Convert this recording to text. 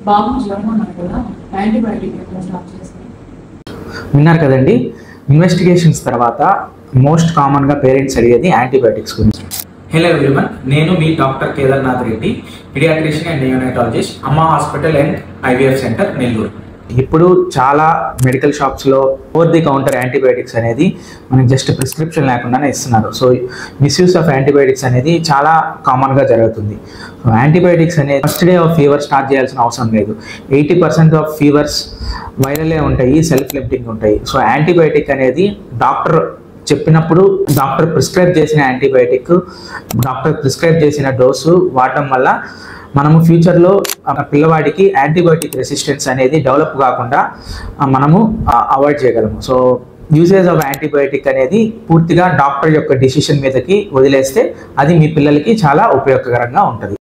బాబు జ్వరం ఉన్నారు కదా, యాంటీబయాటిక్ ఎట్లా స్టార్ట్ చేస్తారు? విన్నారు కదండి. ఇన్వెస్టిగేషన్స్ తర్వాత మోస్ట్ కామన్గా పేరెంట్స్ అడిగేది యాంటీబయాటిక్స్ గురించి. హలో ఎవ్రీవన్, నేను మీ doctor Kedarnath Reddy, paediatrician and neonatologist, Amma hospital and IVF centre, Nellore. ఇప్పుడు చాలా మెడికల్ షాప్స్లో ఓవర్ ది కౌంటర్ యాంటీబయాటిక్స్ అనేది మనకి జస్ట్ ప్రిస్క్రిప్షన్ లేకుండానే ఇస్తున్నారు. సో మిస్యూస్ ఆఫ్ యాంటీబయాటిక్స్ అనేది చాలా కామన్గా జరుగుతుంది. సో యాంటీబయాటిక్స్ అనేది first day of fever start చేయాల్సిన అవసరం లేదు. 80% ఆఫ్ ఫీవర్స్ వైరలే ఉంటాయి, సెల్ఫ్ లిమిటింగ్ ఉంటాయి. సో యాంటీబయాటిక్ అనేది డాక్టర్ చెప్పినప్పుడు, డాక్టర్ ప్రిస్క్రైబ్ చేసిన యాంటీబయాటిక్, డాక్టర్ ప్రిస్క్రైబ్ చేసిన డోసు వాడటం వల్ల మనము ఫ్యూచర్లో పిల్లవాడికి యాంటీబయాటిక్ రెసిస్టెన్స్ అనేది డెవలప్ కాకుండా మనము అవాయిడ్ చేయగలము. సో యూసేజ్ ఆఫ్ యాంటీబయాటిక్ అనేది పూర్తిగా డాక్టర్ యొక్క డిసిషన్ మీదకి వదిలేస్తే అది మీ పిల్లలకి చాలా ఉపయోగకరంగా ఉంటుంది.